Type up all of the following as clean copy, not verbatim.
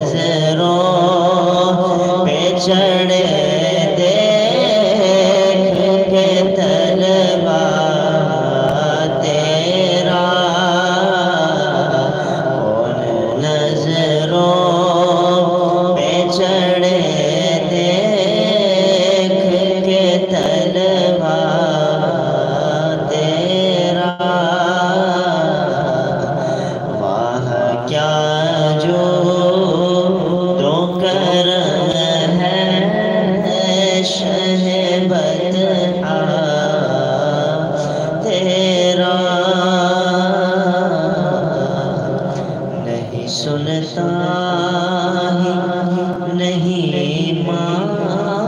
نظروں پہ چڑھے دیکھ کے طلبا تیرا ان نظروں پہ چڑھے دیکھ کے طلبا تیرا واہ کیا جو سنتا ہی نہیں مانگنے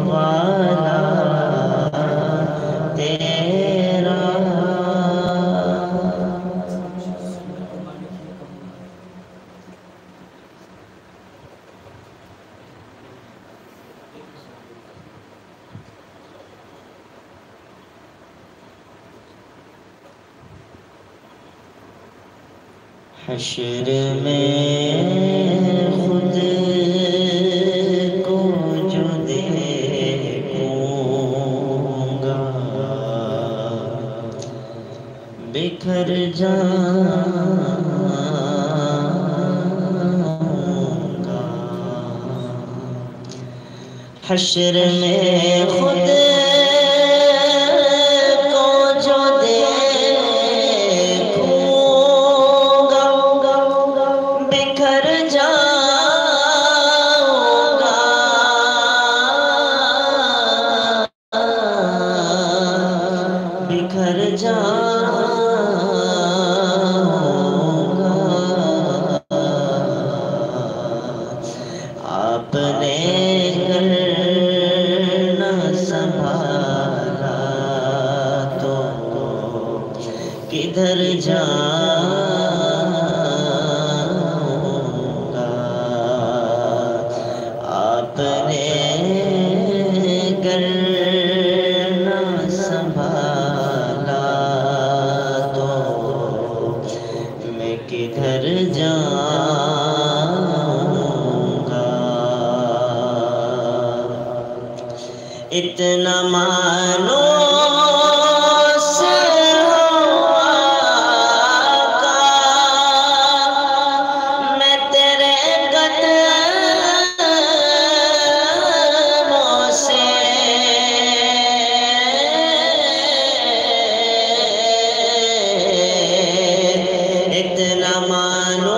والا تیرا حشر میں خود کو جو دیکھوں گا بکھر جاؤں گا حشر میں خود بکھر جاؤں گا آپ نے گر نہ سنبھالا تو کدھر جاؤں گا آپ نے گر نہ سنبھالا کدھر جاؤں گا اتنا مانو سے آقا میں تیرے قدموں سے اتنا مانو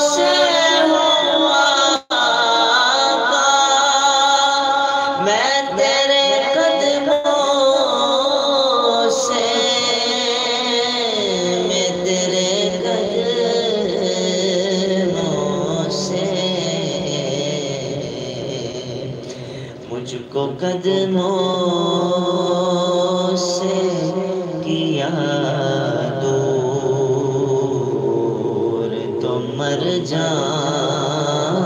سے آقا میں تیرے قدموں سے میں تیرے قدموں سے مجھ کو قدموں سے کیا مر جاؤں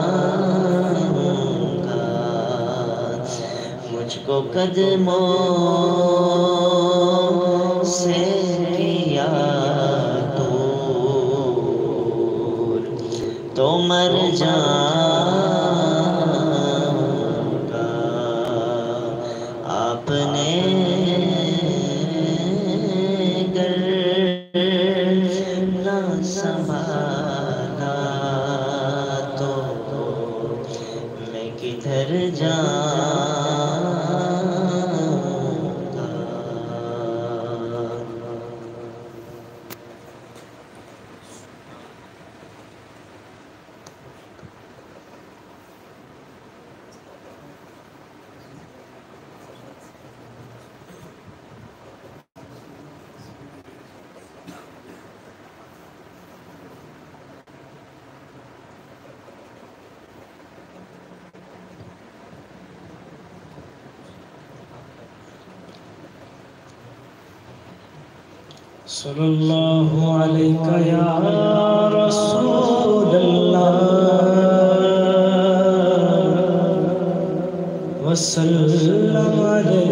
گا مجھ کو قدموں سے کیا دور تو مر جاؤں گا آپ نے گر نہ سنبھالا میں کدھر جاؤں گا صلی اللہ علیہ یا رسول اللہ وسلم علیہ